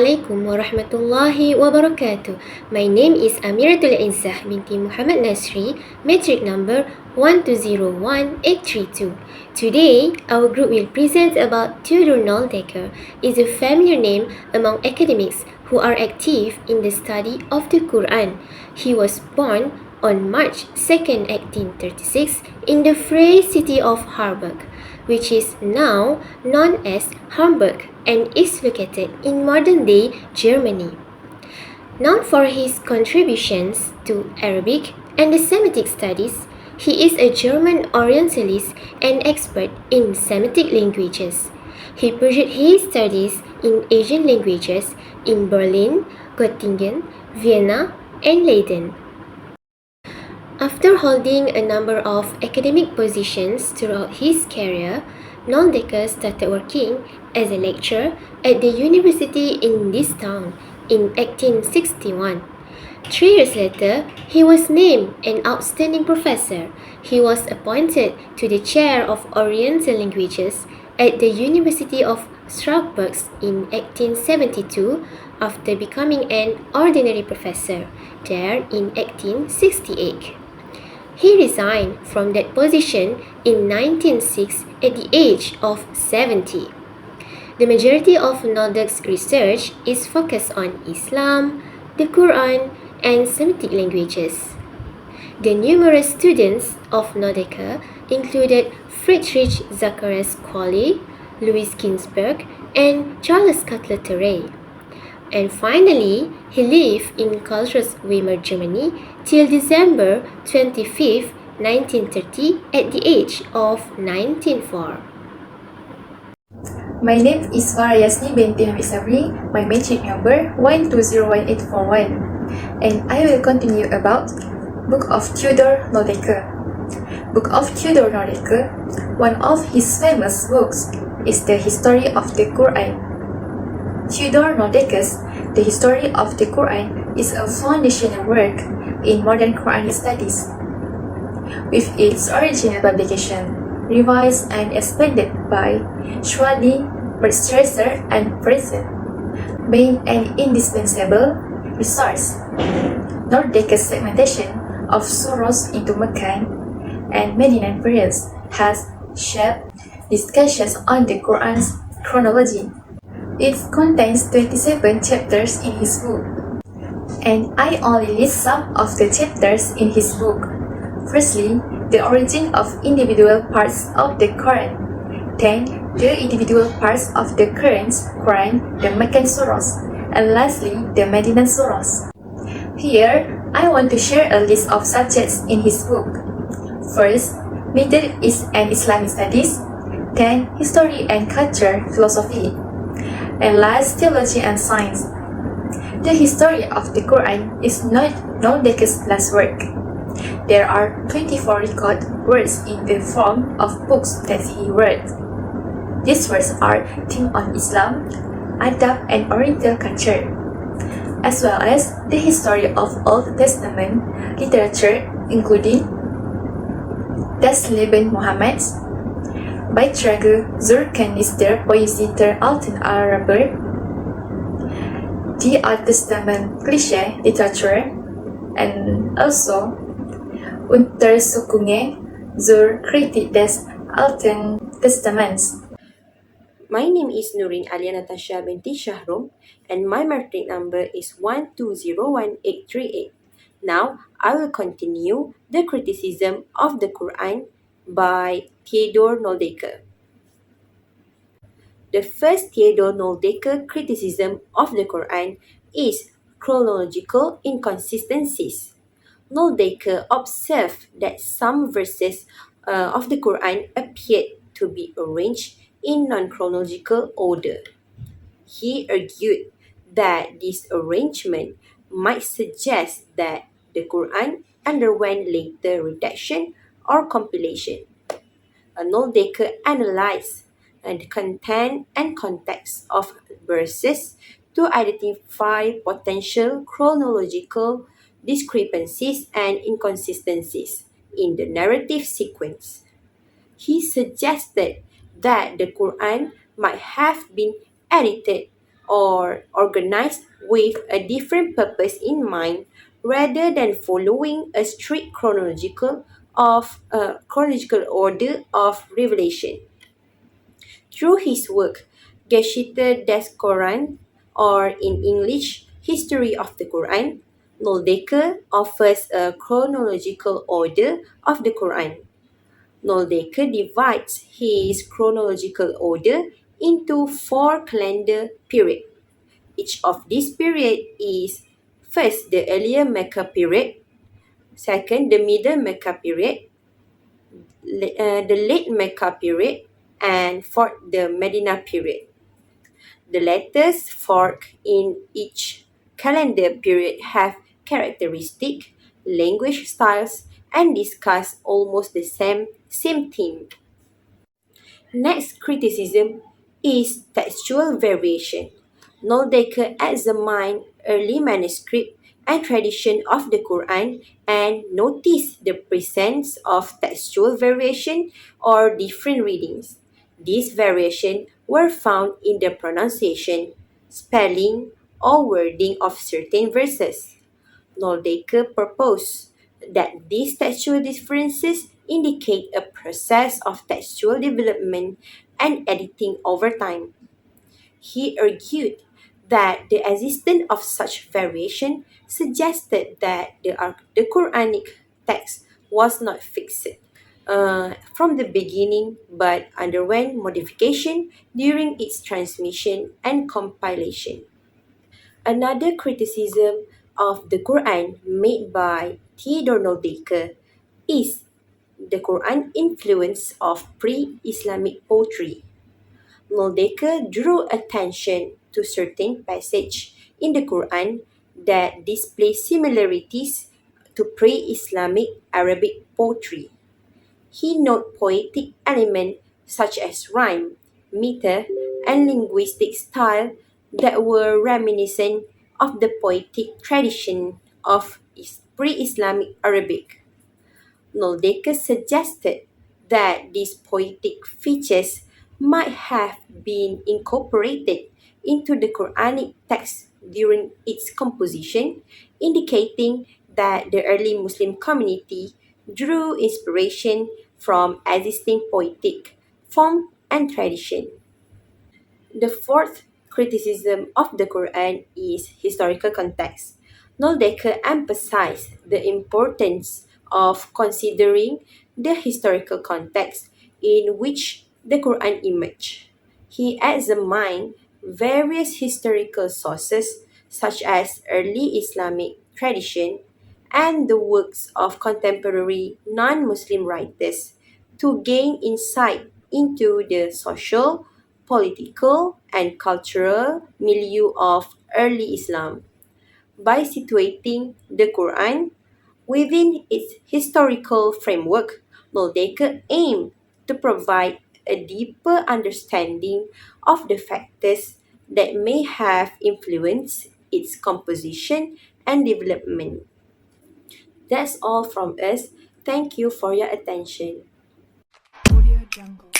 Assalamualaikum warahmatullahi wabarakatuh. My name is Amiratul Izzah binti Muhammad Nasri, metric number 1201832. Today, our group will present about Theodor Noldeke. Is a familiar name among academics who are active in the study of the Quran. He was born on March 2nd, 1836 in the free city of Harburg, which is now known as Hamburg and is located in modern-day Germany. Known for his contributions to Arabic and the Semitic studies, he is a German Orientalist and expert in Semitic languages. He pursued his studies in Asian languages in Berlin, Göttingen, Vienna, and Leiden. After holding a number of academic positions throughout his career, Noldeke started working as a lecturer at the university in this town in 1861. 3 years later, he was named an outstanding professor. He was appointed to the chair of Oriental languages at the University of Strasbourg in 1872 after becoming an ordinary professor there in 1868. He resigned from that position in 1906 at the age of 70. The majority of Noldeke's research is focused on Islam, the Quran, and Semitic languages. The numerous students of Noldeke included Friedrich Zacharias Qualley, Louis Ginsberg, and Charles Cutler-Terray. And finally, he lived in Karlsruhe, Germany till December 25, 1930 at the age of 1904. My name is Farah Yasni binti Hamid Sabri, my metric number 1201841, and I will continue about Book of Theodor Noldeke. Book of Theodor Noldeke, one of his famous books, is the history of the Quran. Theodor Noldeke's The History of the Quran is a foundational work in modern Quranic studies. With its original publication, revised and expanded by Schwadi, Berstresser, and Present, being an indispensable resource. Noldeke's segmentation of surahs into Meccan and Medinan periods has shaped discussions on the Quran's chronology. It contains 27 chapters in his book, and I only list some of the chapters in his book. Firstly, the origin of individual parts of the Quran, then the individual parts of the current Quran, the Meccan surahs, and lastly, the Medinan surahs. Here, I want to share a list of subjects in his book. First, Middle East and Islamic studies, then history and culture philosophy, and last, theology and science. The history of the Quran is not Noldeke's last work. There are 24 record words in the form of books that he wrote. These works are themed on Islam, Adab, and Oriental culture, as well as the history of Old Testament literature, including Das Leben Mohammeds, Beitrage zur Kenntnis der Poesie der alten Araber, die Alttestamentliche Literatur, and also Untersuchungen zur Kritik des Alten Testaments. My name is Nurin Alia Natasha binti Shahrum, and my metric number is 1201838. Now, I will continue the criticism of the Quran by Theodor Noldeke. The first Theodor Noldeke criticism of the Quran is chronological inconsistencies. Noldeke observed that some verses of the Quran appeared to be arranged in non-chronological order. He argued that this arrangement might suggest that the Quran underwent later redaction or compilation. Noldeke analyzed the content and context of verses to identify potential chronological discrepancies and inconsistencies in the narrative sequence. He suggested that the Quran might have been edited or organized with a different purpose in mind rather than following a strict chronological order of revelation. Through his work, Geschichte des Koran, or in English, History of the Quran, Noldeke offers a chronological order of the Quran. Noldeke divides his chronological order into four calendar periods. Each of these periods is first the earlier Mecca period, second the middle Mecca period, the late Mecca period, and fourth the Medina period. The letters fork in each calendar period have characteristic language styles and discuss almost the same theme. Next criticism is textual variation. Noldeke examined early manuscript and tradition of the Quran and noticed the presence of textual variation or different readings. These variations were found in the pronunciation, spelling, or wording of certain verses. Noldeke proposed that these textual differences indicate a process of textual development and editing over time. He argued that the existence of such variation suggested that the Quranic text was not fixed from the beginning but underwent modification during its transmission and compilation. Another criticism of the Quran made by Theodor Noldeke is the Quran influence of pre-Islamic poetry. Noldeke drew attention to certain passages in the Quran that display similarities to pre-Islamic Arabic poetry. He noted poetic elements such as rhyme, meter, and linguistic style that were reminiscent of the poetic tradition of pre-Islamic Arabic. Noldeke suggested that these poetic features might have been incorporated into the Quranic text during its composition, indicating that the early Muslim community drew inspiration from existing poetic form and tradition. The fourth criticism of the Quran is historical context. Noldeke emphasized the importance of considering the historical context in which the Quran emerged. He examined various historical sources such as early Islamic tradition and the works of contemporary non-Muslim writers to gain insight into the social, political, and cultural milieu of early Islam. By situating the Quran within its historical framework, Noldeke aimed to provide a deeper understanding of the factors that may have influenced its composition and development. That's all from us. Thank you for your attention. Audio Jungle.